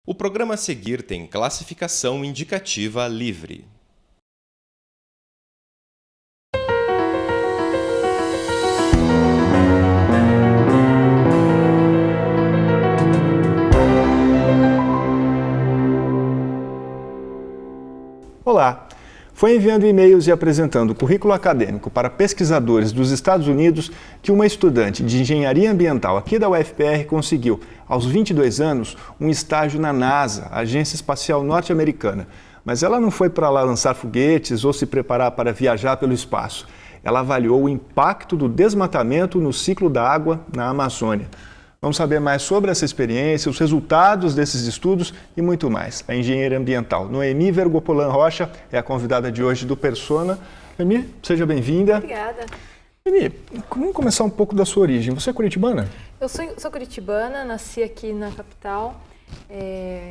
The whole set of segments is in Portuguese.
O programa a seguir tem classificação indicativa livre. Olá! Foi enviando e-mails e apresentando currículo acadêmico para pesquisadores dos Estados Unidos que uma estudante de engenharia ambiental aqui da UFPR conseguiu, aos 22 anos, um estágio na NASA, a Agência Espacial Norte-Americana. Mas ela não foi para lá lançar foguetes ou se preparar para viajar pelo espaço. Ela avaliou o impacto do desmatamento no ciclo da água na Amazônia. Vamos saber mais sobre essa experiência, os resultados desses estudos e muito mais. A engenheira ambiental Noemi Vergopolan Rocha é a convidada de hoje do Persona. Noemi, seja bem-vinda. Obrigada. Noemi, vamos começar um pouco da sua origem. Você é curitibana? Eu sou curitibana, nasci aqui na capital.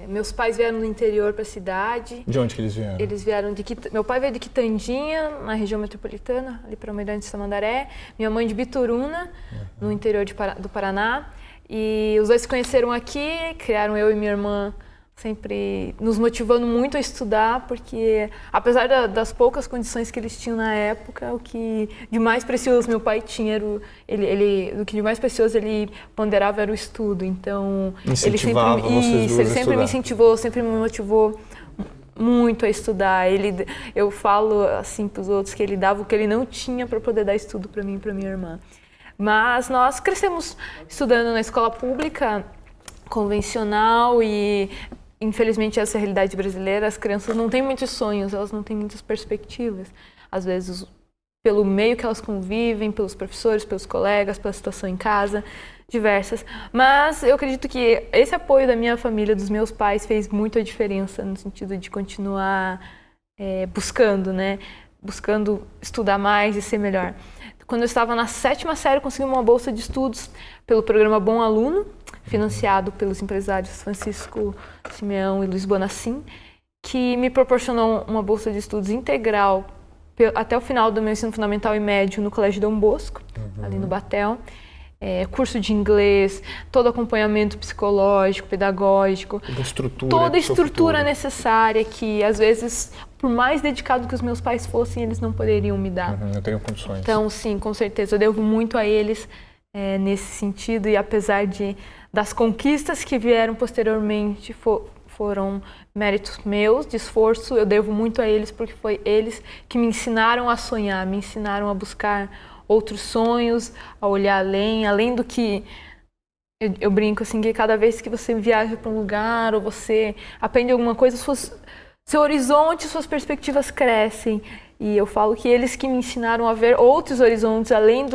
Meus pais vieram do interior para a cidade. De onde que eles vieram? Eles vieram meu pai veio de Quitandinha, na região metropolitana, ali para Almirante Tamandaré. Minha mãe de Bituruna, no interior do Paraná. E os dois se conheceram aqui, criaram eu e minha irmã, sempre nos motivando muito a estudar, porque apesar das poucas condições que eles tinham na época, o que de mais precioso meu pai tinha era o que de mais precioso ele ponderava era o estudo. Então ele sempre me incentivou, sempre me motivou muito a estudar. Eu falo assim para os outros que ele dava o que ele não tinha para poder dar estudo para mim e para minha irmã. Mas nós crescemos estudando na escola pública convencional e, infelizmente, essa é a realidade brasileira. As crianças não têm muitos sonhos, elas não têm muitas perspectivas. Às vezes, pelo meio que elas convivem, pelos professores, pelos colegas, pela situação em casa, diversas. Mas eu acredito que esse apoio da minha família, dos meus pais, fez muita diferença no sentido de continuar buscando, né? Buscando estudar mais e ser melhor. Quando eu estava na 7ª série, eu consegui uma bolsa de estudos pelo programa Bom Aluno, financiado pelos empresários Francisco Simeão e Luiz Bonassim, que me proporcionou uma bolsa de estudos integral até o final do meu ensino fundamental e médio no Colégio Dom Bosco, ali no Batel. Curso de inglês, todo acompanhamento psicológico, pedagógico, toda a estrutura necessária que, às vezes, por mais dedicado que os meus pais fossem, eles não poderiam me dar. Não tenho condições. Então, sim, com certeza, eu devo muito a eles nesse sentido, e apesar das conquistas que vieram posteriormente, foram méritos meus, de esforço, eu devo muito a eles, porque foi eles que me ensinaram a sonhar, me ensinaram a buscar outros sonhos, a olhar além do que eu brinco assim, que cada vez que você viaja para um lugar ou você aprende alguma coisa, seu horizonte, suas perspectivas crescem. E eu falo que eles que me ensinaram a ver outros horizontes além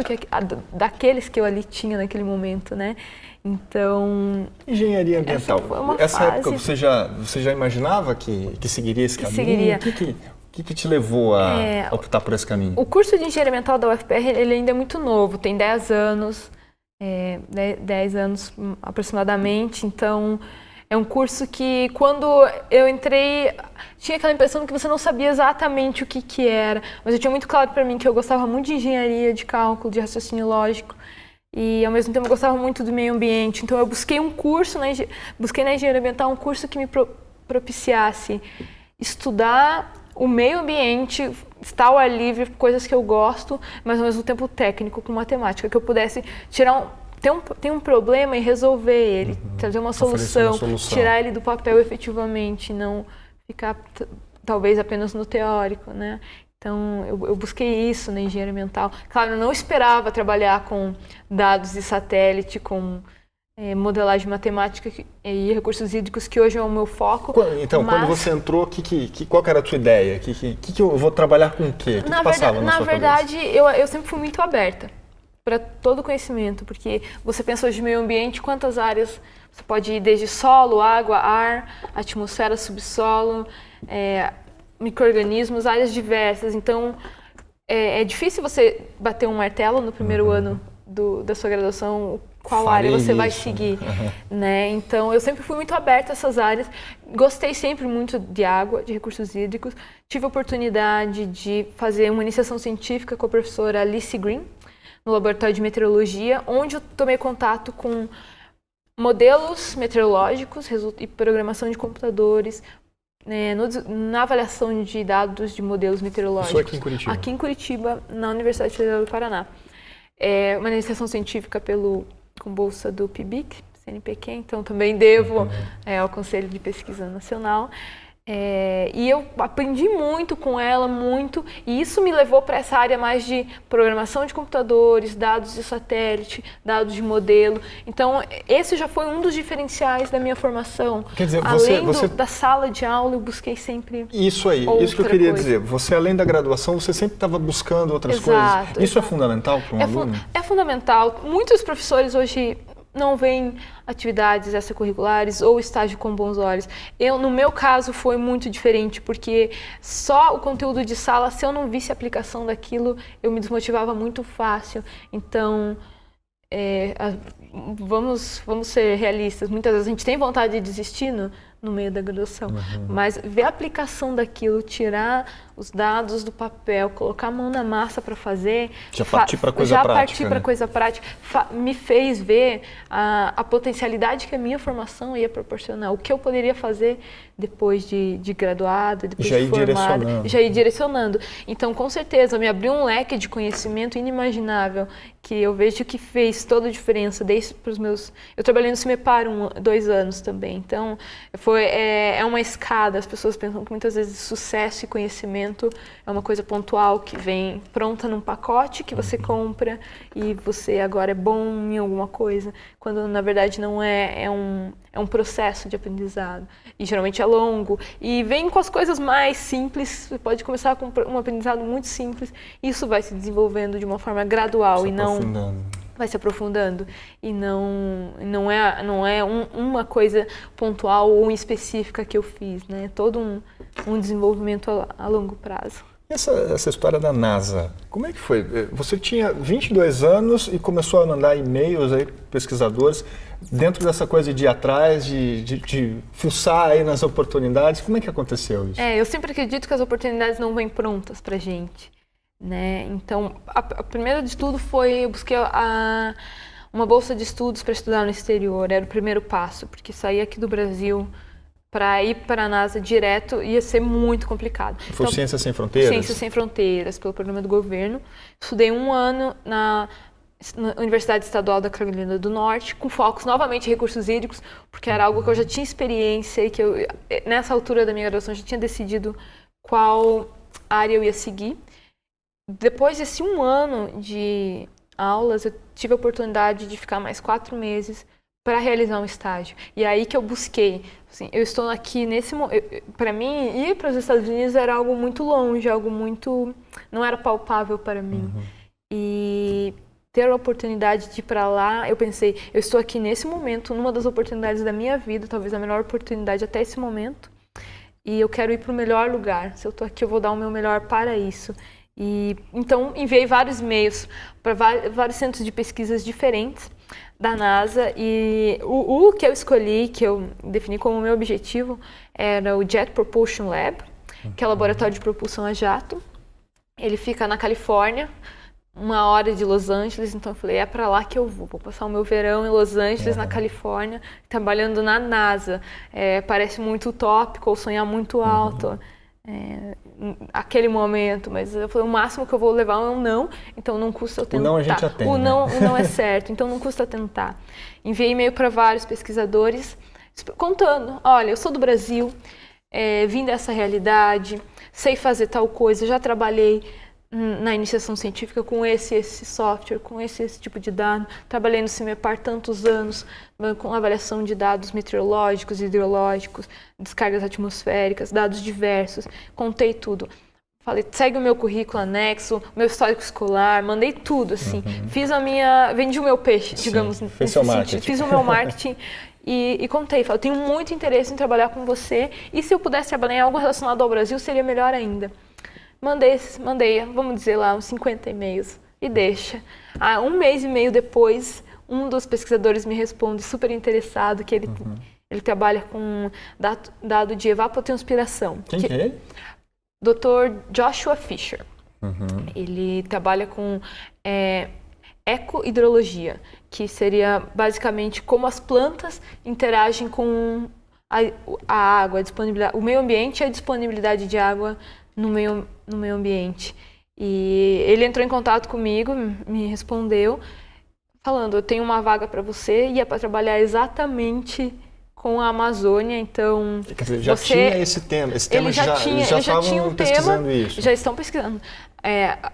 daqueles que eu ali tinha naquele momento, né? Então, engenharia ambiental. Essa época você já imaginava que seguiria esse caminho? Seguiria. O que te levou a optar por esse caminho? O curso de engenharia ambiental da UFPR ele ainda é muito novo, tem 10 anos, 10 anos aproximadamente, então é um curso que quando eu entrei tinha aquela impressão de que você não sabia exatamente o que era, mas eu tinha muito claro para mim que eu gostava muito de engenharia, de cálculo, de raciocínio lógico e ao mesmo tempo eu gostava muito do meio ambiente, então eu busquei um curso, busquei na engenharia ambiental um curso que me propiciasse estudar o meio ambiente, estar ao ar livre, coisas que eu gosto, mas ao mesmo tempo técnico, com matemática, que eu pudesse ter um problema e resolver ele, trazer uma solução, tirar ele do papel efetivamente, não ficar talvez apenas no teórico, né? Então, eu busquei isso na engenharia ambiental. Claro, eu não esperava trabalhar com dados de satélite, com modelagem matemática e recursos hídricos, que hoje é o meu foco. Então, quando você entrou, qual que era a tua ideia? Que eu vou trabalhar com o quê? O que passava na sua cabeça? Na verdade, eu sempre fui muito aberta para todo conhecimento, porque você pensa hoje em meio ambiente, quantas áreas você pode ir, desde solo, água, ar, atmosfera, subsolo, micro-organismos, áreas diversas. Então, é difícil você bater um martelo no primeiro ano da sua graduação, qual área você vai seguir, né? Então, eu sempre fui muito aberta a essas áreas. Gostei sempre muito de água, de recursos hídricos. Tive a oportunidade de fazer uma iniciação científica com a professora Alice Green, no laboratório de meteorologia, onde eu tomei contato com modelos meteorológicos e programação de computadores, na avaliação de dados de modelos meteorológicos. Isso aqui em Curitiba? Aqui em Curitiba, na Universidade Federal do Paraná. É uma iniciação científica com bolsa do PIBIC, CNPq, então também devo ao Conselho de Pesquisa Nacional. E eu aprendi muito com ela, e isso me levou para essa área mais de programação de computadores, dados de satélite, dados de modelo. Então, esse já foi um dos diferenciais da minha formação. Quer dizer, além da sala de aula, eu busquei sempre isso que eu queria dizer. Você, além da graduação, você sempre estava buscando outras coisas. Isso é fundamental para um aluno? É fundamental. Muitos professores hoje não veem atividades extracurriculares ou estágio com bons olhos. No meu caso, foi muito diferente, porque só o conteúdo de sala, se eu não visse a aplicação daquilo, eu me desmotivava muito fácil. Então, vamos ser realistas. Muitas vezes a gente tem vontade de desistir no meio da graduação, mas ver a aplicação daquilo, tirar os dados do papel, colocar a mão na massa para fazer, já partir para coisa prática, me fez ver a potencialidade que a minha formação ia proporcionar, o que eu poderia fazer depois de graduada, depois de formada, já ir direcionando. Então, com certeza, me abriu um leque de conhecimento inimaginável, que eu vejo que fez toda a diferença, desde para os meus... Eu trabalhei no CIMEPAR 2 anos também, então é uma escada. As pessoas pensam que muitas vezes sucesso e conhecimento é uma coisa pontual que vem pronta num pacote que você compra e você agora é bom em alguma coisa, quando na verdade não é um processo de aprendizado. E geralmente é longo e vem com as coisas mais simples. Você pode começar com um aprendizado muito simples e isso vai se desenvolvendo de uma forma gradual e não... vai se aprofundando e não é uma coisa pontual ou específica que eu fiz, né? Todo um desenvolvimento a longo prazo. Essa história da NASA, como é que foi? Você tinha 22 anos e começou a mandar e-mails aí, pesquisadores, dentro dessa coisa de ir atrás, de fuçar aí nas oportunidades. Como é que aconteceu isso? Eu sempre acredito que as oportunidades não vêm prontas pra gente, né? Então, a primeira de tudo eu busquei uma bolsa de estudos para estudar no exterior. Era o primeiro passo, porque sair aqui do Brasil para ir para a NASA direto ia ser muito complicado. Foi então, Ciências Sem Fronteiras? Ciências Sem Fronteiras, pelo programa do governo. Estudei 1 ano na Universidade Estadual da Carolina do Norte, com focos novamente em recursos hídricos, porque era algo que eu já tinha experiência e que nessa altura da minha graduação, já tinha decidido qual área eu ia seguir. Depois desse 1 ano de aulas, eu tive a oportunidade de ficar mais 4 meses para realizar um estágio. E aí que eu busquei, assim, eu estou aqui para mim, ir para os Estados Unidos era algo muito longe, algo muito, não era palpável para mim. E ter a oportunidade de ir para lá, eu pensei, eu estou aqui nesse momento, numa das oportunidades da minha vida, talvez a melhor oportunidade até esse momento, e eu quero ir para o melhor lugar. Se eu estou aqui, eu vou dar o meu melhor para isso. E então enviei vários e-mails para vários centros de pesquisas diferentes da NASA e o que eu escolhi, que eu defini como meu objetivo, era o Jet Propulsion Lab, que é o laboratório de propulsão a jato. Ele fica na Califórnia, 1 hora de Los Angeles, então eu falei, é para lá que eu vou passar o meu verão em Los Angeles, na Califórnia, trabalhando na NASA. Parece muito utópico ou sonhar muito alto. Aquele momento, mas eu falei, o máximo que eu vou levar é um não, então não custa eu tentar. O não a gente já tem, o não é certo, então não custa tentar. Enviei e-mail para vários pesquisadores, contando, olha, eu sou do Brasil, vim dessa realidade, sei fazer tal coisa, já trabalhei na iniciação científica com esse software, com esse tipo de dado. Trabalhei no CIMEPAR tantos anos com avaliação de dados meteorológicos, hidrológicos, descargas atmosféricas, dados diversos. Contei tudo. Falei, segue o meu currículo anexo, meu histórico escolar, mandei tudo, assim. Vendi o meu peixe, digamos, nesse sentido. Fiz o meu marketing e contei. Falei, tenho muito interesse em trabalhar com você e se eu pudesse trabalhar em algo relacionado ao Brasil, seria melhor ainda. Mandei, vamos dizer lá, uns 50 e-mails e deixa. 1 mês e meio depois, um dos pesquisadores me responde super interessado que ele trabalha com dado de evapotranspiração. Quem que é ele? Dr. Joshua Fisher. Ele trabalha com ecohidrologia, que seria basicamente como as plantas interagem com a água, o meio ambiente e a disponibilidade de água no meio ambiente. E ele entrou em contato comigo, me respondeu, falando, eu tenho uma vaga para você e é para trabalhar exatamente com a Amazônia, então... Quer dizer, já tinha esse tema eles já tinham um pesquisando tema, isso. já estão pesquisando.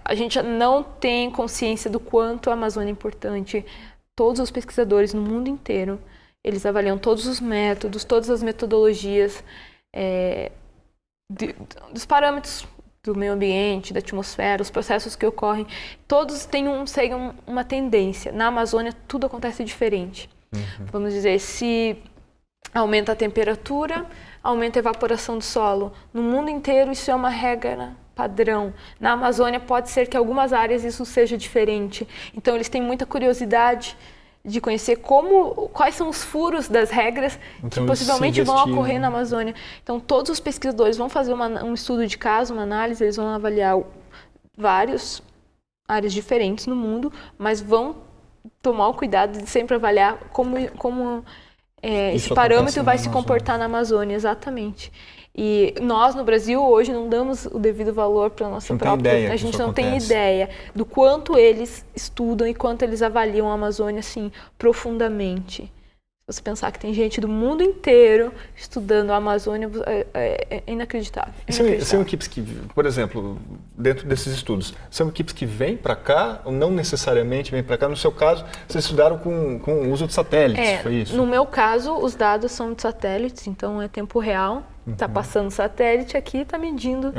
A gente não tem consciência do quanto a Amazônia é importante. Todos os pesquisadores no mundo inteiro, eles avaliam todos os métodos, todas as metodologias dos parâmetros do meio ambiente, da atmosfera, os processos que ocorrem, todos seguem uma tendência. Na Amazônia, tudo acontece diferente. Vamos dizer, se aumenta a temperatura, aumenta a evaporação do solo. No mundo inteiro, isso é uma regra padrão. Na Amazônia, pode ser que em algumas áreas isso seja diferente. Então, eles têm muita curiosidade de conhecer quais são os furos das regras que possivelmente vão ocorrer na Amazônia. Então, todos os pesquisadores vão fazer um estudo de caso, uma análise, eles vão avaliar várias áreas diferentes no mundo, mas vão tomar o cuidado de sempre avaliar como esse parâmetro vai se comportar na Amazônia, exatamente. E nós, no Brasil, hoje não damos o devido valor para a nossa própria... A gente não tem ideia do quanto eles estudam e quanto eles avaliam a Amazônia, assim, profundamente. Se você pensar que tem gente do mundo inteiro estudando a Amazônia, é inacreditável. São equipes que, por exemplo, dentro desses estudos, são equipes que vêm para cá ou não necessariamente vêm para cá? No seu caso, vocês estudaram com o uso de satélites, foi isso? No meu caso, os dados são de satélites, então é tempo real. Está passando satélite aqui, está medindo.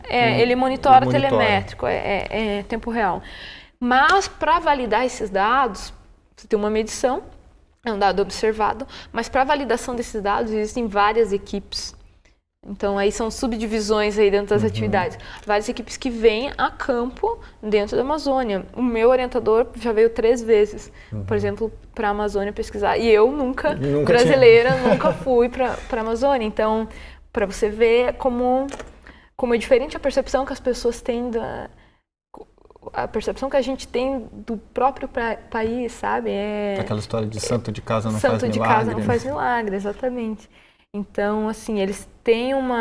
Ele monitora telemétrico, é tempo real. Mas para validar esses dados, você tem uma medição, é um dado observado, mas para validação desses dados existem várias equipes. Então aí são subdivisões aí dentro das atividades. Várias equipes que vêm a campo dentro da Amazônia. O meu orientador já veio 3 vezes, por exemplo, para a Amazônia pesquisar. E eu nunca nunca fui para a Amazônia. Então, para você ver como é diferente a percepção que as pessoas têm a percepção que a gente tem do próprio país, sabe? Aquela história de santo de casa não faz milagre. Santo de casa não faz milagre, exatamente. Então, assim, eles têm um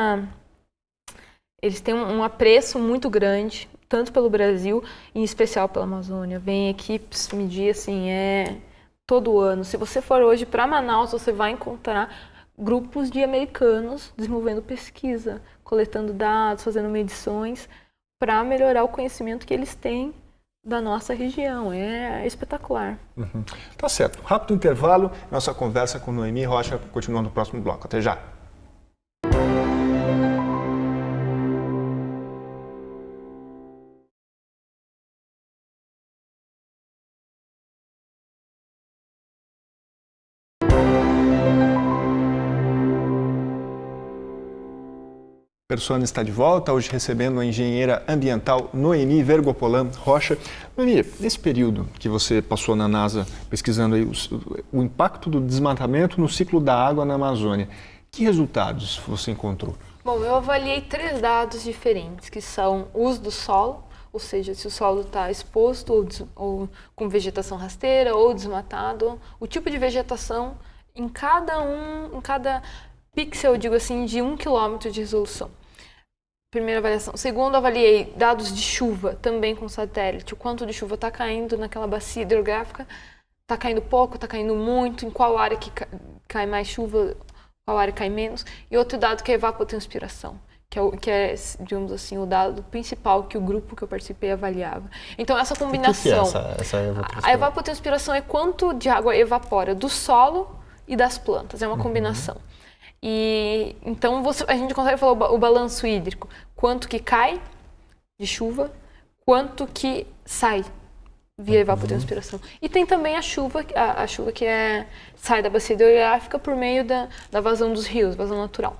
apreço muito grande, tanto pelo Brasil, em especial pela Amazônia. Vem equipes medir, assim, todo ano. Se você for hoje para Manaus, você vai encontrar grupos de americanos desenvolvendo pesquisa, coletando dados, fazendo medições, para melhorar o conhecimento que eles têm da nossa região. É espetacular. Tá certo. Rápido intervalo, nossa conversa com Noemi Rocha continua no próximo bloco. Até já. Persona está de volta, hoje recebendo a engenheira ambiental Noemi Vergopolan Rocha. Noemi, nesse período que você passou na NASA pesquisando aí o impacto do desmatamento no ciclo da água na Amazônia, que resultados você encontrou? Bom, eu avaliei 3 dados diferentes, que são o uso do solo, ou seja, se o solo está exposto ou com vegetação rasteira ou desmatado, o tipo de vegetação em cada pixel, eu digo assim, de 1 quilômetro de resolução. Primeira avaliação. Segundo, avaliei dados de chuva, também com satélite. O quanto de chuva está caindo naquela bacia hidrográfica. Está caindo pouco, está caindo muito, em qual área que cai mais chuva, qual área cai menos. E outro dado que é a evapotranspiração, que é, digamos assim, o dado principal que o grupo que eu participei avaliava. Então, essa combinação... O que é essa evapotranspiração? A evapotranspiração é quanto de água evapora do solo e das plantas. É uma combinação. E então a gente consegue falar o balanço hídrico, quanto que cai de chuva, quanto que sai via evapotranspiração. E tem também a chuva que sai da bacia hidrográfica por meio da vazão dos rios, vazão natural.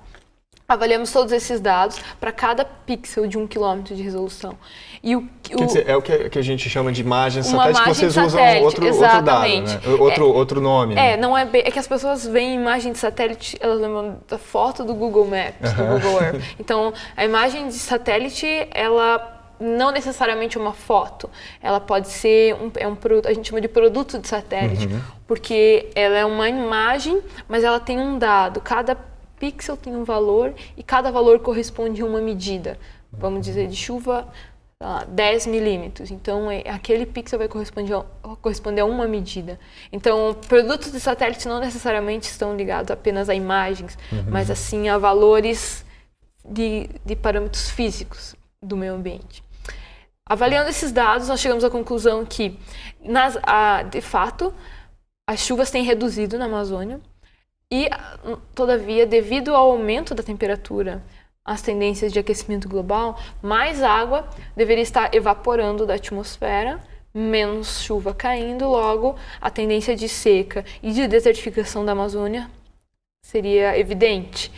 Avaliamos todos esses dados para cada pixel de 1 quilômetro de resolução. Quer dizer, é o que a gente chama de imagem satélite, que vocês usam outro dado, né? Outro nome. Não é bem, é que as pessoas veem imagem de satélite, elas lembram da foto do Google Maps, do Google Earth. Então, a imagem de satélite, ela não necessariamente uma foto, ela pode ser a gente chama de produto de satélite, porque ela é uma imagem, mas ela tem um dado, cada pixel tem um valor e cada valor corresponde a uma medida, vamos dizer de chuva, 10 milímetros, então aquele pixel vai corresponder a uma medida. Então, produtos de satélite não necessariamente estão ligados apenas a imagens, mas assim a valores de parâmetros físicos do meio ambiente. Avaliando esses dados, nós chegamos à conclusão que, de fato, as chuvas têm reduzido na Amazônia e, todavia, devido ao aumento da temperatura, as tendências de aquecimento global, mais água deveria estar evaporando da atmosfera, menos chuva caindo, logo a tendência de seca e de desertificação da Amazônia seria evidente.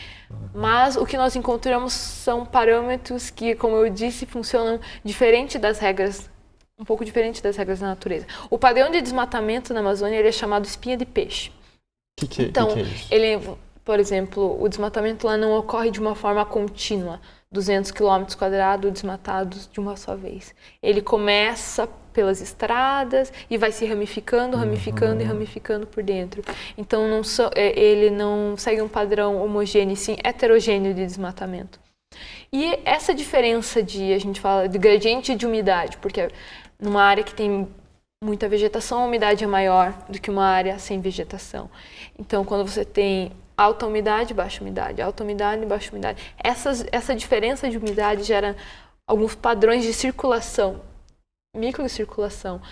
Mas o que nós encontramos são parâmetros que, como eu disse, funcionam diferente das regras, um pouco diferente das regras da natureza. O padrão de desmatamento na Amazônia ele é chamado espinha de peixe. Então, que é isso? Por exemplo, o desmatamento lá não ocorre de uma forma contínua, 200 km² desmatados de uma só vez. Ele começa pelas estradas e vai se ramificando e ramificando por dentro. Então, ele não segue um padrão homogêneo, sim heterogêneo de desmatamento. E essa diferença a gente fala de gradiente de umidade, porque numa área que tem muita vegetação, a umidade é maior do que uma área sem vegetação. Então, quando você tem alta umidade, baixa umidade, alta umidade, baixa umidade. Essa diferença de umidade gera alguns padrões de circulação, microcirculação,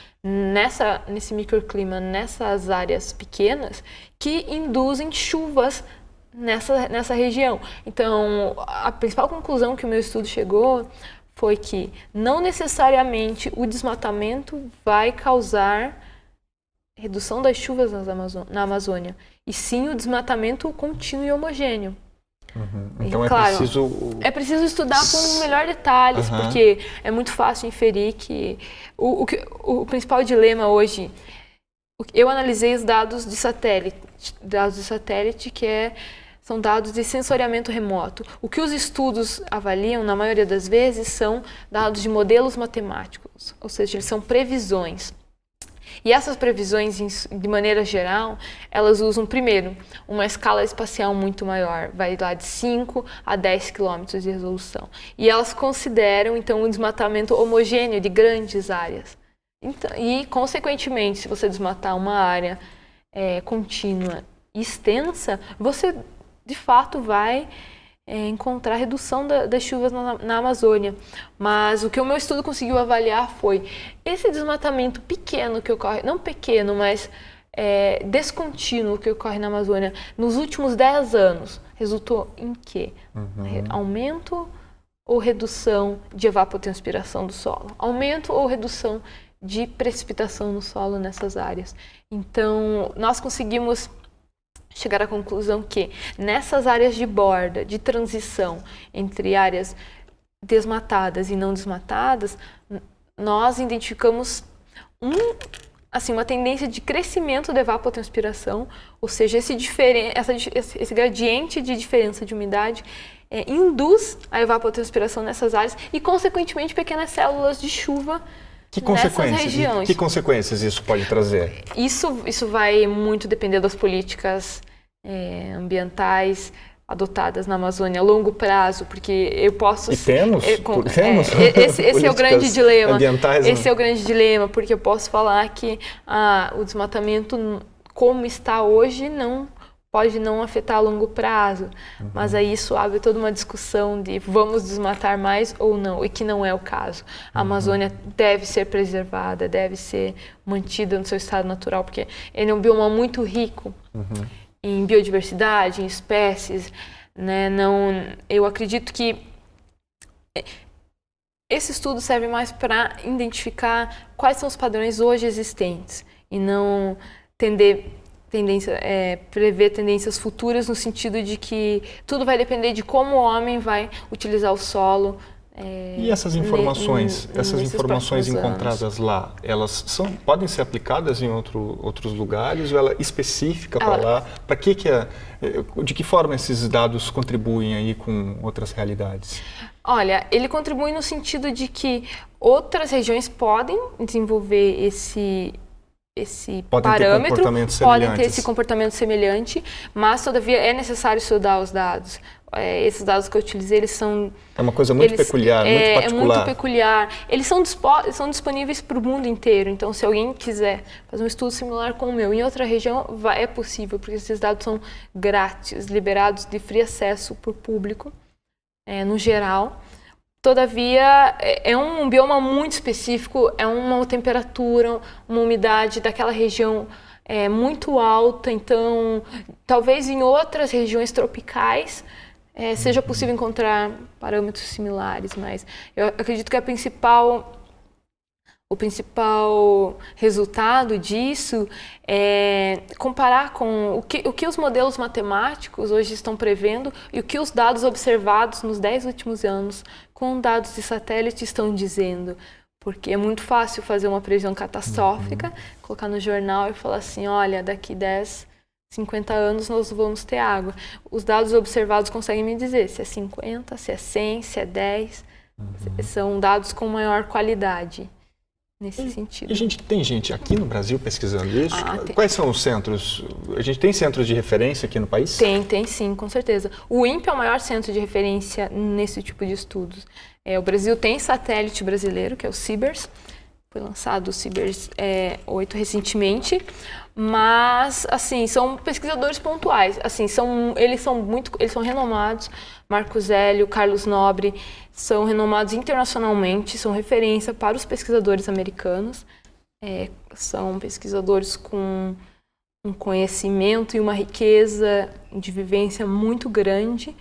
nesse microclima, nessas áreas pequenas, que induzem chuvas nessa região. Então, a principal conclusão que o meu estudo chegou foi que não necessariamente o desmatamento vai causar redução das chuvas na Amazônia, e sim o desmatamento contínuo e homogêneo. Então e, claro, é preciso estudar com melhor detalhes, porque é muito fácil inferir que o principal dilema hoje, eu analisei os dados de satélite que são dados de sensoriamento remoto. O que os estudos avaliam, na maioria das vezes, são dados de modelos matemáticos, ou seja, eles são previsões. E essas previsões, de maneira geral, elas usam, primeiro, uma escala espacial muito maior, vai lá de 5 a 10 quilômetros de resolução. E elas consideram, então, um desmatamento homogêneo de grandes áreas. Então, e, consequentemente, se você desmatar uma área contínua e extensa, você, de fato, vai encontrar redução das chuvas na Amazônia. Mas o que o meu estudo conseguiu avaliar foi esse desmatamento pequeno que ocorre, não pequeno, mas descontínuo que ocorre na Amazônia nos últimos 10 anos, resultou em quê? Aumento ou redução de evapotranspiração do solo? Aumento ou redução de precipitação no solo nessas áreas? Então, nós conseguimos chegar à conclusão que nessas áreas de borda, de transição entre áreas desmatadas e não desmatadas, nós identificamos uma tendência de crescimento da evapotranspiração, ou seja, esse gradiente de diferença de umidade induz a evapotranspiração nessas áreas e, consequentemente, pequenas células de chuva nessas regiões. Que consequências isso pode trazer? Isso vai muito depender das políticas ambientais adotadas na Amazônia a longo prazo, porque eu posso... E temos? Esse é o grande dilema. Ambientais, esse é o grande dilema, porque eu posso falar que o desmatamento, como está hoje, pode não afetar a longo prazo, mas aí isso abre toda uma discussão de vamos desmatar mais ou não, e que não é o caso. A Amazônia deve ser preservada, deve ser mantida no seu estado natural, porque ele é um bioma muito rico em biodiversidade, em espécies, né? Eu acredito que esse estudo serve mais para identificar quais são os padrões hoje existentes e não prever tendências futuras no sentido de que tudo vai depender de como o homem vai utilizar o solo E essas informações, próximos encontradas lá, elas podem ser aplicadas em outros lugares ou ela é específica para lá? Para de que forma esses dados contribuem aí com outras realidades? Olha, ele contribui no sentido de que outras regiões podem desenvolver esse parâmetro, podem ter esse comportamento semelhante, mas todavia é necessário estudar os dados. Esses dados que eu utilizei, eles são... É uma coisa muito peculiar, muito particular. É muito peculiar. Eles são disponíveis para o mundo inteiro, então se alguém quiser fazer um estudo similar com o meu em outra região, é possível, porque esses dados são grátis, liberados de free acesso para o público, no geral. Todavia, é um bioma muito específico, é uma temperatura, uma umidade daquela região muito alta, então talvez em outras regiões tropicais seja possível encontrar parâmetros similares, mas eu acredito que o principal resultado disso é comparar com o que os modelos matemáticos hoje estão prevendo e o que os dados observados nos 10 últimos anos com dados de satélite estão dizendo. Porque é muito fácil fazer uma previsão catastrófica, colocar no jornal e falar assim, olha, daqui 10, 50 anos nós vamos ter água. Os dados observados conseguem me dizer se é 50, se é 100, se é 10. São dados com maior qualidade. Nesse sentido. E tem gente aqui no Brasil pesquisando isso? Quais são os centros? A gente tem centros de referência aqui no país? Tem sim, com certeza. O INPE é o maior centro de referência nesse tipo de estudos. O Brasil tem satélite brasileiro, que é o CIBERS. Foi lançado o CIBERS 8 recentemente. Mas, assim, são pesquisadores pontuais. Assim, eles são renomados. Marcos Hélio, Carlos Nobre, são renomados internacionalmente, são referência para os pesquisadores americanos. São pesquisadores com um conhecimento e uma riqueza de vivência muito grande,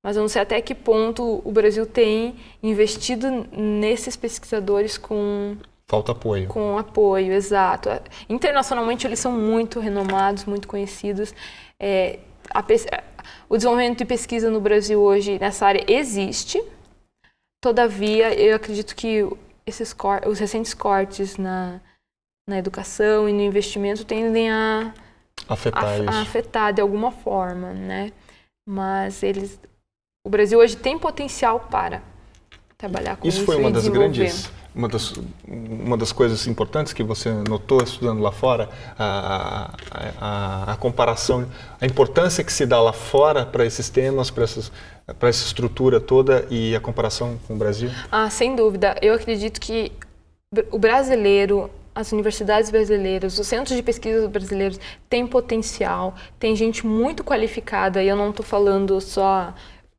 mas eu não sei até que ponto o Brasil tem investido nesses pesquisadores com... Falta apoio. Com apoio, exato. Internacionalmente eles são muito renomados, muito conhecidos. O desenvolvimento de pesquisa no Brasil hoje nessa área existe, todavia eu acredito que os recentes cortes na educação e no investimento tendem a afetar de alguma forma, né? Mas o Brasil hoje tem potencial para trabalhar com isso. Isso foi uma das grandes... Uma das coisas importantes que você notou estudando lá fora, a comparação, a importância que se dá lá fora para esses temas, para essa estrutura toda e a comparação com o Brasil? Sem dúvida. Eu acredito que o brasileiro, as universidades brasileiras, os centros de pesquisa brasileiros têm potencial, tem gente muito qualificada, e eu não estou falando só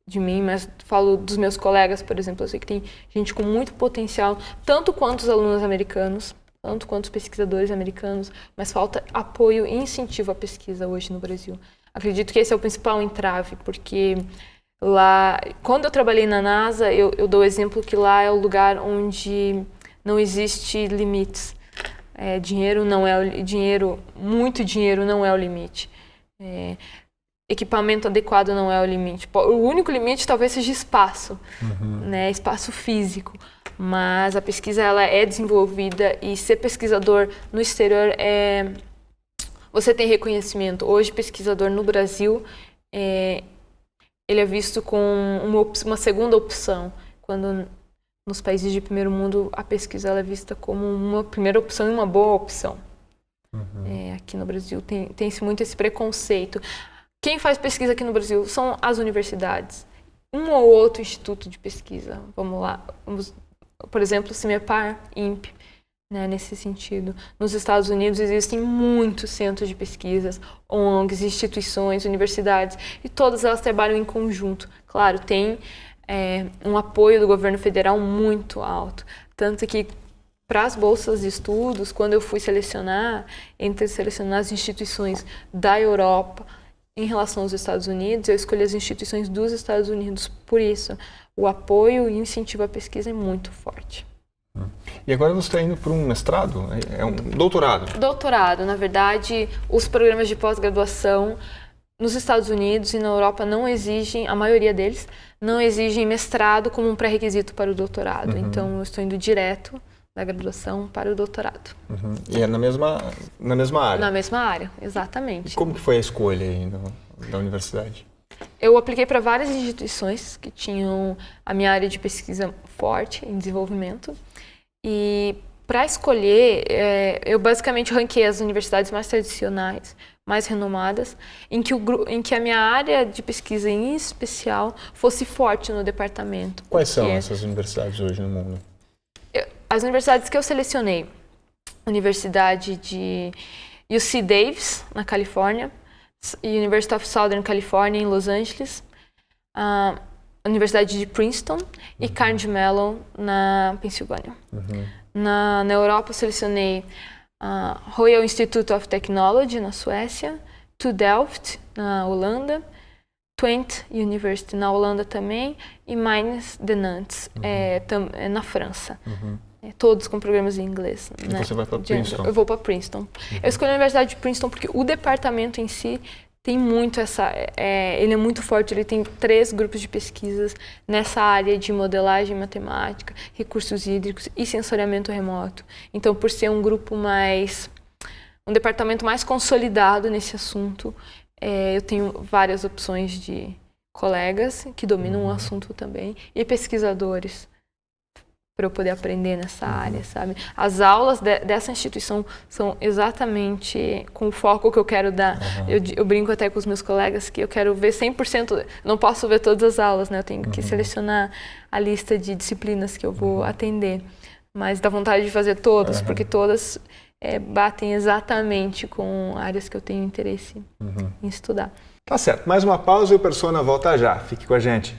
de mim, mas falo dos meus colegas, por exemplo. Eu sei que tem gente com muito potencial, tanto quanto os alunos americanos, tanto quanto os pesquisadores americanos, mas falta apoio e incentivo à pesquisa hoje no Brasil. Acredito que esse é o principal entrave, porque lá, quando eu trabalhei na NASA, eu dou o exemplo que lá é o lugar onde não existe limites. Muito dinheiro não é o limite. Equipamento adequado não é o limite. O único limite talvez seja espaço, né? Espaço físico. Mas a pesquisa ela é desenvolvida e ser pesquisador no exterior você tem reconhecimento. Hoje, pesquisador no Brasil, ele é visto com uma segunda opção, quando nos países de primeiro mundo a pesquisa ela é vista como uma primeira opção e uma boa opção. Aqui no Brasil tem-se muito esse preconceito. Quem faz pesquisa aqui no Brasil são as universidades. Um ou outro instituto de pesquisa. Vamos lá. Por exemplo, CIMEPAR, INPE, né, nesse sentido. Nos Estados Unidos existem muitos centros de pesquisas, ONGs, instituições, universidades, e todas elas trabalham em conjunto. Claro, tem um apoio do governo federal muito alto. Tanto que, para as bolsas de estudos, quando eu fui selecionar as instituições da Europa, em relação aos Estados Unidos, eu escolhi as instituições dos Estados Unidos. Por isso, o apoio e o incentivo à pesquisa é muito forte. E agora você está indo para um mestrado? É um doutorado? Doutorado. Na verdade, os programas de pós-graduação nos Estados Unidos e na Europa não exigem, a maioria deles, não exigem mestrado como um pré-requisito para o doutorado. Então, eu estou indo direto da graduação para o doutorado. E é na mesma área? Na mesma área, exatamente. E como que foi a escolha aí da universidade? Eu apliquei para várias instituições que tinham a minha área de pesquisa forte em desenvolvimento. E para escolher, eu basicamente ranqueei as universidades mais tradicionais, mais renomadas, em que a minha área de pesquisa em especial fosse forte no departamento. Quais são essas universidades hoje no mundo? As universidades que eu selecionei, Universidade de UC Davis, na Califórnia, University of Southern California, em Los Angeles, a Universidade de Princeton e Carnegie Mellon, na Pensilvânia. Na Europa, eu selecionei a Royal Institute of Technology, na Suécia, TU Delft, na Holanda, Twente University, na Holanda também, e Mines de Nantes, na França. Todos com programas em inglês. E você vai para Princeton? Eu vou para Princeton. Eu escolhi a Universidade de Princeton porque o departamento em si tem muito ele é muito forte, ele tem 3 grupos de pesquisas nessa área de modelagem matemática, recursos hídricos e sensoriamento remoto. Então, por ser um departamento mais consolidado nesse assunto, eu tenho várias opções de colegas que dominam o assunto também e pesquisadores para eu poder aprender nessa área, sabe? As aulas dessa instituição são exatamente com o foco que eu quero dar. Eu brinco até com os meus colegas que eu quero ver 100%, não posso ver todas as aulas, né? Eu tenho que selecionar a lista de disciplinas que eu vou atender, mas dá vontade de fazer todas, porque todas batem exatamente com áreas que eu tenho interesse em estudar. Tá certo, mais uma pausa e o Persona volta já. Fique com a gente.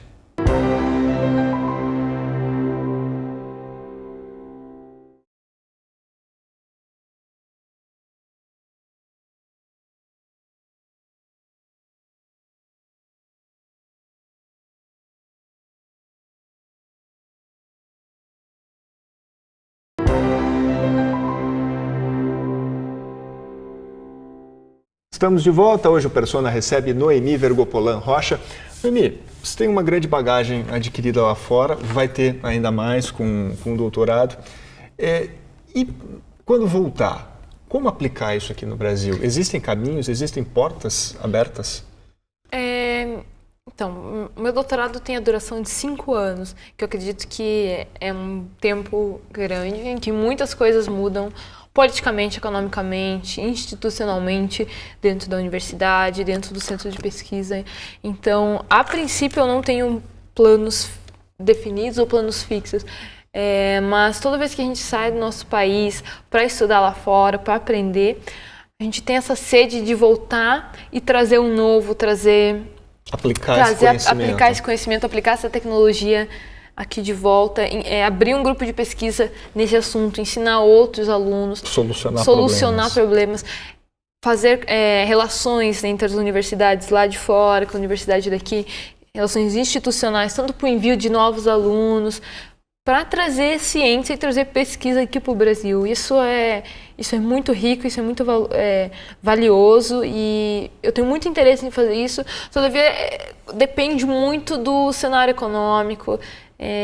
Estamos de volta. Hoje o Persona recebe Noemi Vergopolan Rocha. Noemi, você tem uma grande bagagem adquirida lá fora, vai ter ainda mais com o doutorado. E quando voltar, como aplicar isso aqui no Brasil? Existem caminhos, existem portas abertas? Então, o meu doutorado tem a duração de 5 anos, que eu acredito que é um tempo grande, em que muitas coisas mudam politicamente, economicamente, institucionalmente, dentro da universidade, dentro do centro de pesquisa. Então, a princípio, eu não tenho planos definidos ou planos fixos. Mas toda vez que a gente sai do nosso país para estudar lá fora, para aprender, a gente tem essa sede de voltar e trazer um novo, aplicar esse conhecimento, aplicar essa tecnologia aqui de volta, abrir um grupo de pesquisa nesse assunto, ensinar outros alunos, solucionar problemas, fazer relações entre as universidades lá de fora com a universidade daqui, relações institucionais, tanto para o envio de novos alunos, para trazer ciência e trazer pesquisa aqui para o Brasil. Isso é muito rico, isso é muito valioso e eu tenho muito interesse em fazer isso. Todavia, depende muito do cenário econômico,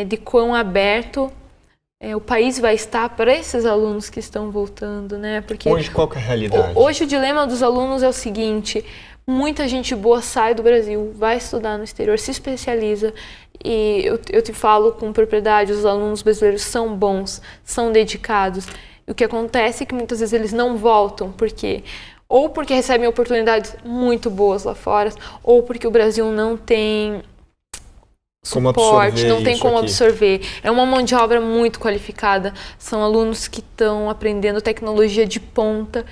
de quão aberto o país vai estar para esses alunos que estão voltando, né? Porque hoje, qual que é a realidade? Hoje o dilema dos alunos é o seguinte: muita gente boa sai do Brasil, vai estudar no exterior, se especializa, e eu te falo com propriedade, os alunos brasileiros são bons, são dedicados. E o que acontece é que muitas vezes eles não voltam, porque recebem oportunidades muito boas lá fora, ou porque o Brasil não tem suporte, não tem como absorver. É uma mão de obra muito qualificada, são alunos que estão aprendendo tecnologia de ponta,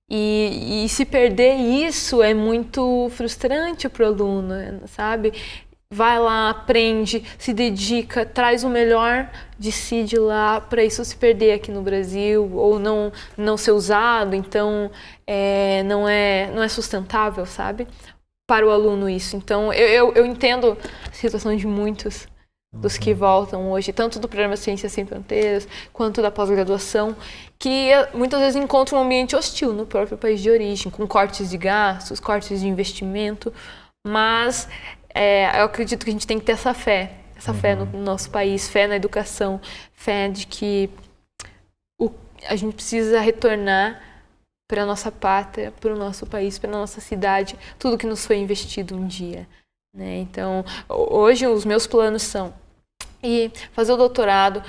e se perder isso é muito frustrante para o aluno, sabe? Vai lá, aprende, se dedica, traz o melhor de si de lá para isso se perder aqui no Brasil ou não ser usado, então não é sustentável, sabe? Para o aluno isso. Então, eu entendo a situação de muitos dos que voltam hoje, tanto do programa Ciências Sem Fronteiras, quanto da pós-graduação, que muitas vezes encontram um ambiente hostil no próprio país de origem, com cortes de gastos, cortes de investimento, mas eu acredito que a gente tem que ter essa fé no nosso país, fé na educação, fé de que a gente precisa retornar para a nossa pátria, para o nosso país, para a nossa cidade, tudo que nos foi investido um dia, né? Então, hoje os meus planos são fazer o doutorado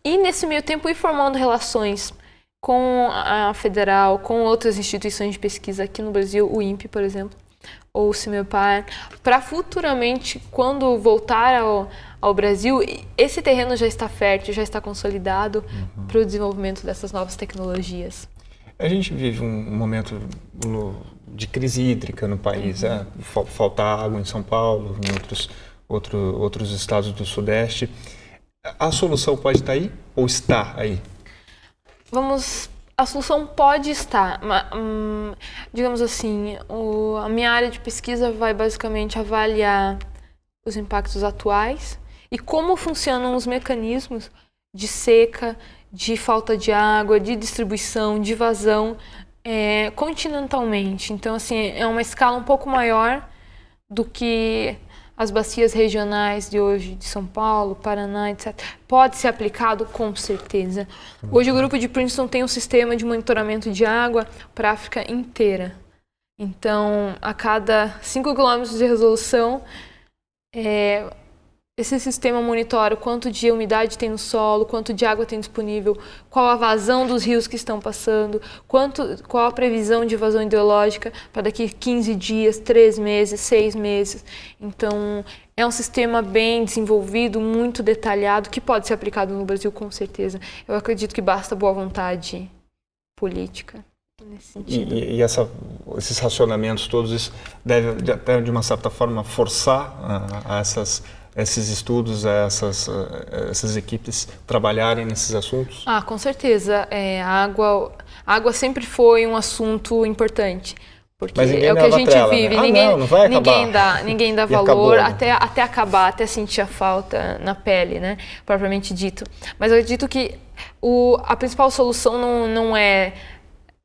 e, nesse meio tempo, ir formando relações com a Federal, com outras instituições de pesquisa aqui no Brasil, o INPE, por exemplo, ou o CIMEPAR, para futuramente, quando voltar ao Brasil, esse terreno já está fértil, já está consolidado para o desenvolvimento dessas novas tecnologias. A gente vive um momento de crise hídrica no país, falta água em São Paulo, em outros estados do Sudeste. A solução pode estar aí ou está aí? A solução pode estar, digamos assim, a minha área de pesquisa vai basicamente avaliar os impactos atuais e como funcionam os mecanismos de seca, de falta de água, de distribuição, de vazão continentalmente. Então, assim, é uma escala um pouco maior do que as bacias regionais de hoje, de São Paulo, Paraná, etc. Pode ser aplicado com certeza. Hoje o grupo de Princeton tem um sistema de monitoramento de água para a África inteira. Então, a cada 5 quilômetros de resolução, esse sistema monitora quanto de umidade tem no solo, quanto de água tem disponível, qual a vazão dos rios que estão passando, qual a previsão de vazão hidrológica para daqui 15 dias, 3 meses, 6 meses. Então, é um sistema bem desenvolvido, muito detalhado, que pode ser aplicado no Brasil com certeza. Eu acredito que basta boa vontade política nesse sentido. E esses racionamentos todos, isso deve, até de uma certa forma, forçar esses estudos, essas equipes trabalharem nesses assuntos? Com certeza. A água sempre foi um assunto importante. Porque é o que a gente vive. Né? Não vai acabar. Ninguém dá valor até acabar, até sentir a falta na pele, né? Propriamente dito. Mas eu acredito que a principal solução não é...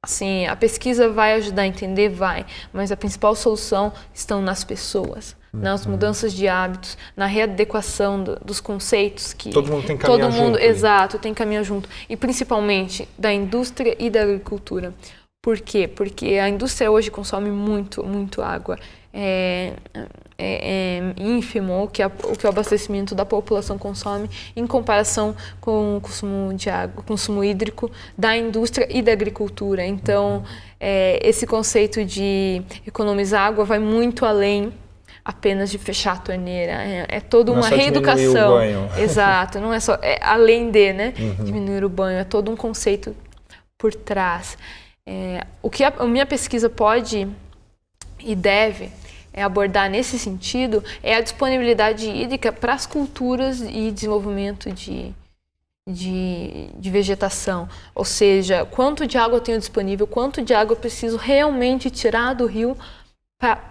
Assim, a pesquisa vai ajudar a entender? Vai. Mas a principal solução estão nas pessoas, nas mudanças de hábitos, na readequação dos conceitos que... Todo mundo tem que caminhar junto. Exato, tem que caminhar junto. E principalmente da indústria e da agricultura. Por quê? Porque a indústria hoje consome muito, muito água. É ínfimo o que o abastecimento da população consome em comparação com o consumo de água, o consumo hídrico da indústria e da agricultura. Então, esse conceito de economizar água vai muito além apenas de fechar a torneira. É toda uma reeducação. Diminuir o banho. Exato, não é só além de, né, diminuir o banho, é todo um conceito por trás. O que a minha pesquisa pode e deve abordar nesse sentido é a disponibilidade hídrica para as culturas e desenvolvimento de vegetação. Ou seja, quanto de água eu tenho disponível, quanto de água eu preciso realmente tirar do rio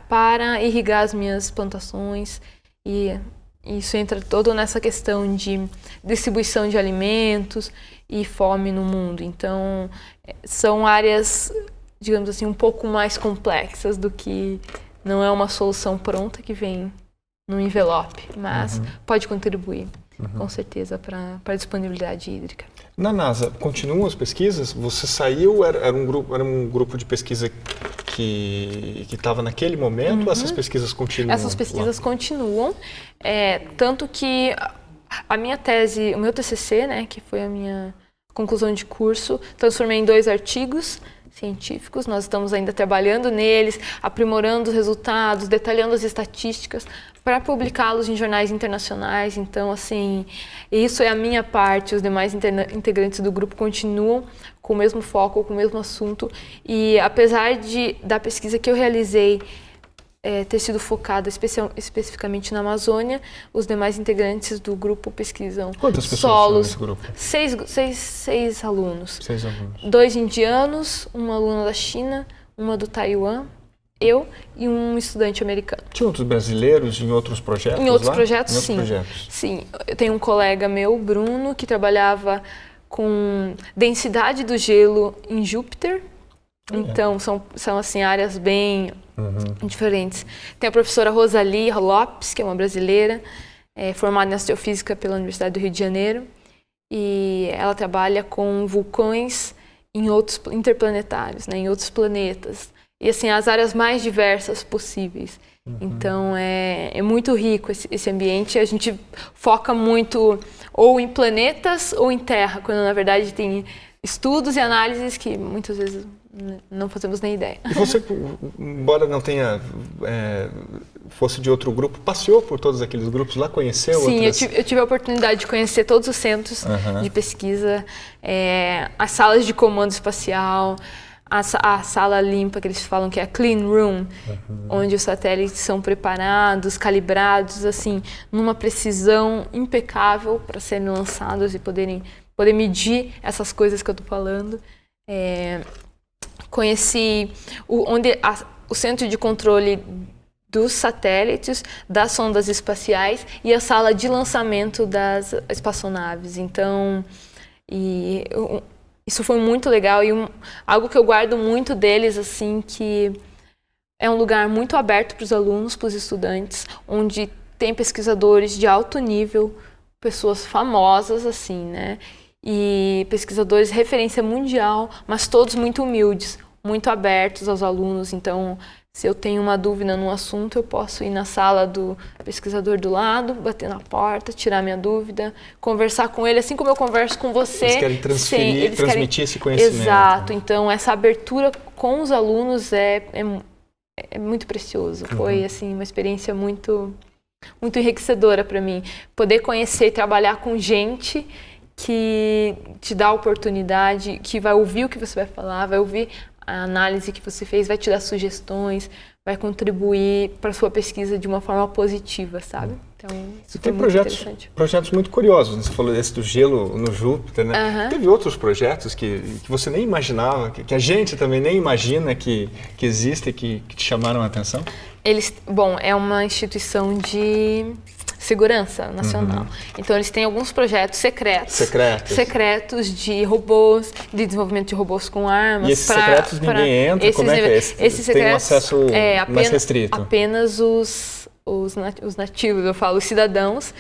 para irrigar as minhas plantações. E isso entra todo nessa questão de distribuição de alimentos e fome no mundo. Então, são áreas, digamos assim, um pouco mais complexas do que... Não é uma solução pronta que vem no envelope, mas pode contribuir, com certeza, para a disponibilidade hídrica. Na NASA, continuam as pesquisas? Você saiu, era um grupo de pesquisa que estava naquele momento, ou essas pesquisas continuam? Essas pesquisas continuam, tanto que a minha tese, o meu TCC, né, que foi a minha conclusão de curso, transformei em 2 artigos científicos. Nós estamos ainda trabalhando neles, aprimorando os resultados, detalhando as estatísticas para publicá-los em jornais internacionais. Então, assim, isso é a minha parte. Os demais integrantes do grupo continuam com o mesmo foco, com o mesmo assunto. E apesar da pesquisa que eu realizei ter sido focada especificamente na Amazônia, os demais integrantes do grupo pesquisam Quantas pessoas solos. Nesse grupo? 6 alunos. 6 alunos. 2 indianos, uma aluna da China, uma do Taiwan eu e um estudante americano. Tinha outros brasileiros em outros projetos Em outros lá? projetos, Em outros sim. projetos. Sim, eu tenho um colega meu, Bruno, que trabalhava com densidade do gelo em Júpiter. Então, são assim, áreas bem diferentes. Tem a professora Rosalie Lopes, que é uma brasileira, formada em astrofísica pela Universidade do Rio de Janeiro. E ela trabalha com vulcões em outros interplanetários, né, em outros planetas. E assim, as áreas mais diversas possíveis. Então, é muito rico esse ambiente. A gente foca muito ou em planetas ou em Terra, quando na verdade tem estudos e análises que muitas vezes não fazemos nem ideia. E você, embora não tenha, fosse de outro grupo, passeou por todos aqueles grupos lá, conheceu Sim, outras... eu tive a oportunidade de conhecer todos os centros de pesquisa, as salas de comando espacial, a sala limpa, que eles falam que é a clean room, onde os satélites são preparados, calibrados, assim, numa precisão impecável para serem lançados e poder medir essas coisas que eu estou falando. Conheci o centro de controle dos satélites, das sondas espaciais e a sala de lançamento das espaçonaves. Então, isso foi muito legal e algo que eu guardo muito deles, assim, que é um lugar muito aberto para os alunos, para os estudantes, onde tem pesquisadores de alto nível, pessoas famosas, assim, né? E pesquisadores de referência mundial, mas todos muito humildes, muito abertos aos alunos. Então, se eu tenho uma dúvida num assunto, eu posso ir na sala do pesquisador do lado, bater na porta, tirar minha dúvida, conversar com ele, assim como eu converso com você. Eles querem transmitir esse conhecimento. Exato. Então, essa abertura com os alunos é muito precioso. Foi, assim, uma experiência muito enriquecedora para mim. Poder conhecer e trabalhar com gente que te dá a oportunidade, que vai ouvir o que você vai falar, vai ouvir a análise que você fez, vai te dar sugestões, vai contribuir para a sua pesquisa de uma forma positiva, sabe? Então, isso foi muito interessante. Projetos muito curiosos, né? Você falou desse do gelo no Júpiter, né? Teve outros projetos que você nem imaginava, que a gente também nem imagina que existem, que te chamaram a atenção? Bom, é uma instituição de segurança nacional. Então, eles têm alguns projetos secretos de robôs, de desenvolvimento de robôs com armas. E esses secretos ninguém entra? Como é que é esse? Esses tem um acesso mais restrito? Apenas os nativos, eu falo, os cidadãos.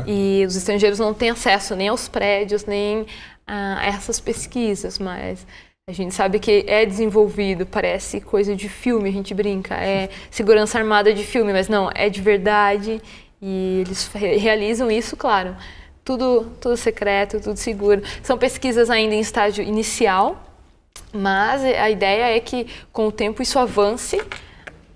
E os estrangeiros não têm acesso nem aos prédios, nem a essas pesquisas, mas a gente sabe que é desenvolvido, parece coisa de filme, a gente brinca, é segurança armada de filme, mas não, é de verdade. E eles realizam isso, claro, tudo secreto, tudo seguro. São pesquisas ainda em estágio inicial, mas a ideia é que com o tempo isso avance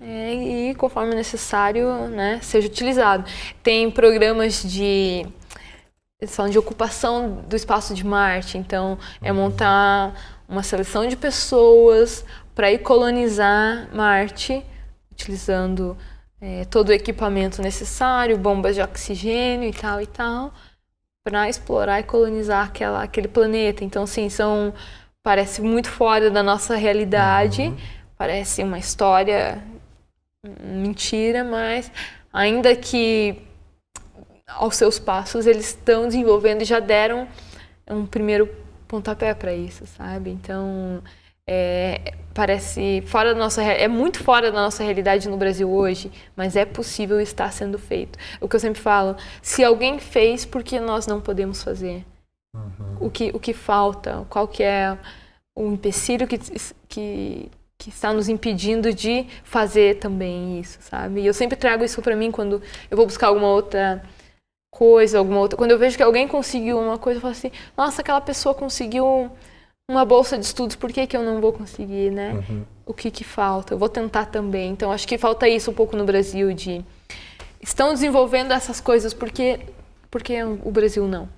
e conforme necessário, né, seja utilizado. Tem programas eles falam de ocupação do espaço de Marte, então é montar uma seleção de pessoas para ir colonizar Marte, utilizando todo o equipamento necessário, bombas de oxigênio e tal, para explorar e colonizar aquele planeta. Então, assim, parece muito fora da nossa realidade, parece uma história mentira, mas ainda que aos seus passos eles estão desenvolvendo e já deram um primeiro pontapé para isso, sabe? Então, parece fora da nossa, é muito fora da nossa realidade no Brasil hoje, mas é possível estar sendo feito. O que eu sempre falo, se alguém fez, por que nós não podemos fazer? O que falta? Qual que é o empecilho que está nos impedindo de fazer também isso, sabe? E eu sempre trago isso para mim quando eu vou buscar alguma outra coisa, quando eu vejo que alguém conseguiu uma coisa, eu falo assim, nossa, aquela pessoa conseguiu uma bolsa de estudos, por que eu não vou conseguir, né? O que falta? Eu vou tentar também. Então, acho que falta isso um pouco no Brasil, estão desenvolvendo essas coisas, porque o Brasil não,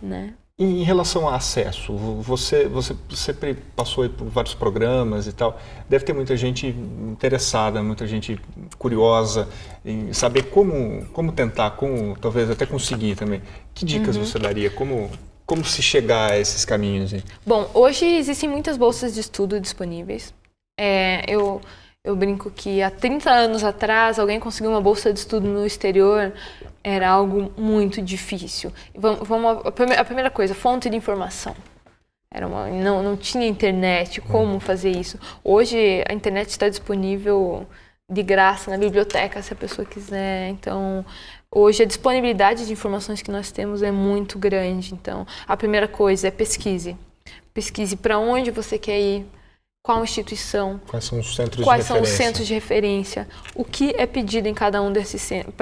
né? E em relação a acesso, você sempre passou aí por vários programas e tal, deve ter muita gente interessada, muita gente curiosa em saber como tentar, como talvez até conseguir também. Que dicas você daria? Como se chegar a esses caminhos aí? Bom, hoje existem muitas bolsas de estudo disponíveis. Eu brinco que há 30 anos atrás, alguém conseguir uma bolsa de estudo no exterior era algo muito difícil. A primeira coisa, fonte de informação. Não tinha internet, como fazer isso. Hoje a internet está disponível de graça na biblioteca, se a pessoa quiser. Então, hoje a disponibilidade de informações que nós temos é muito grande. Então, a primeira coisa é pesquise. Pesquise para onde você quer ir, qual instituição, quais são os centros de referência, o que é pedido em cada um desses centros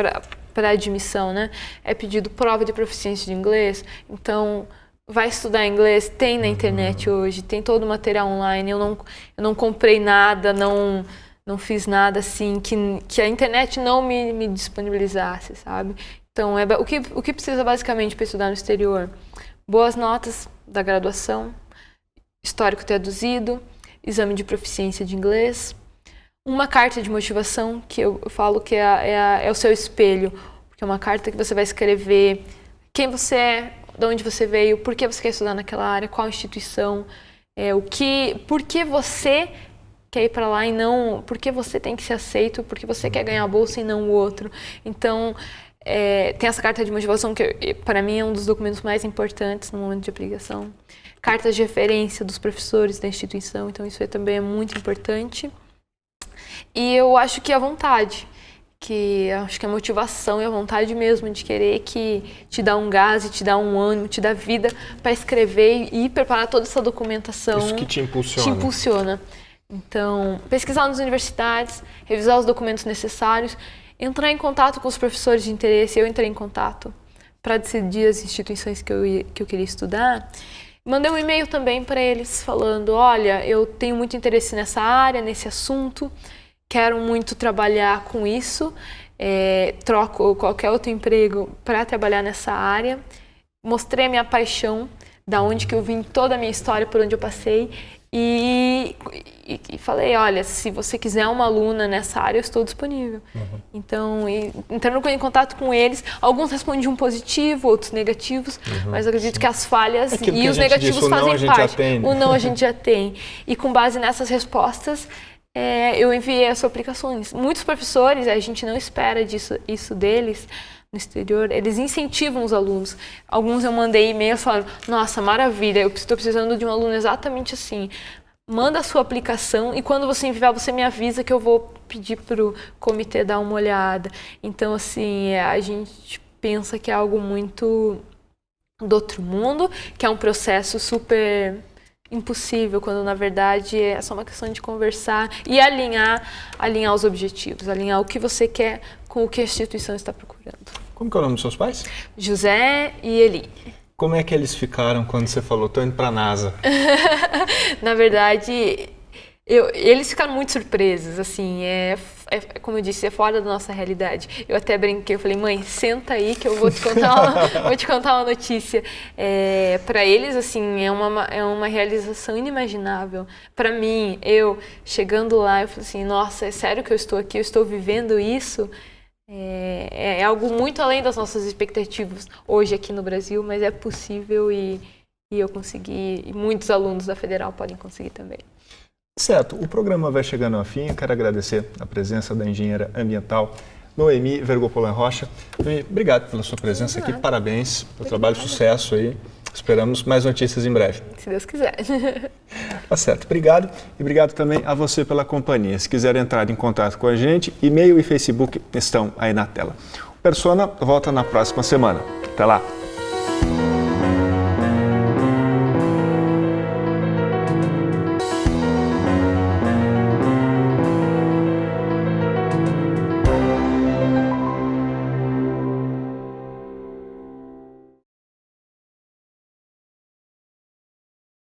para admissão, né? É pedido prova de proficiência de inglês, então vai estudar inglês, tem na internet hoje, tem todo o material online. Eu não comprei nada, não fiz nada assim que a internet não me disponibilizasse, sabe? Então, o que precisa basicamente para estudar no exterior? Boas notas da graduação, histórico traduzido, exame de proficiência de inglês, uma carta de motivação, que eu falo que é o seu espelho, porque é uma carta que você vai escrever quem você é, de onde você veio, por que você quer estudar naquela área, qual instituição, por que você quer ir para lá e não, por que você tem que ser aceito, por que você quer ganhar a bolsa e não o outro. Então, tem essa carta de motivação que para mim é um dos documentos mais importantes no momento de aplicação. Cartas de referência dos professores da instituição, então isso também é muito importante. E eu acho que a vontade, acho que a motivação e a vontade mesmo de querer, que te dá um gás e te dá um ânimo, te dá vida para escrever e preparar toda essa documentação. Isso que te impulsiona. Então, pesquisar nas universidades, revisar os documentos necessários, entrar em contato com os professores de interesse. Eu entrei em contato para decidir as instituições que eu queria estudar. Mandei um e-mail também para eles falando, olha, eu tenho muito interesse nessa área, nesse assunto, quero muito trabalhar com isso, troco qualquer outro emprego para trabalhar nessa área. Mostrei a minha paixão, da onde que eu vim, toda a minha história, por onde eu passei. E falei, olha, se você quiser uma aluna nessa área, eu estou disponível. Então, entrando em contato com eles, alguns respondiam positivo, outros negativos, mas eu acredito que as falhas e os negativos fazem parte. O não a gente já tem. E com base nessas respostas, eu enviei as aplicações. Muitos professores, a gente não espera isso deles no exterior, eles incentivam os alunos. Alguns eu mandei e-mail falando, nossa, maravilha, eu estou precisando de um aluno exatamente assim. Manda a sua aplicação e quando você enviar, você me avisa que eu vou pedir para o comitê dar uma olhada. Então, assim, a gente pensa que é algo muito do outro mundo, que é um processo super impossível, quando na verdade é só uma questão de conversar e alinhar os objetivos, alinhar o que você quer com o que a instituição está procurando. Como que é o nome dos seus pais? José e Eli. Como é que eles ficaram quando você falou, tô indo para a NASA? Na verdade, eles ficaram muito surpresos, assim, como eu disse, é fora da nossa realidade. Eu até brinquei, eu falei, mãe, senta aí que eu vou te contar uma notícia. Para eles, assim, é uma realização inimaginável. Para mim, eu chegando lá, eu falei assim, nossa, é sério que eu estou aqui, eu estou vivendo isso? É algo muito além das nossas expectativas hoje aqui no Brasil, mas é possível e eu consegui, e muitos alunos da Federal podem conseguir também. Certo, o programa vai chegando ao fim. Eu quero agradecer a presença da engenheira ambiental Noemi Vergopolan Rocha. Noemi, obrigado pela sua presença aqui, parabéns pelo trabalho, sucesso aí. Esperamos mais notícias em breve. Se Deus quiser. Tá certo, obrigado. E obrigado também a você pela companhia. Se quiser entrar em contato com a gente, e-mail e Facebook estão aí na tela. O Persona volta na próxima semana. Até lá.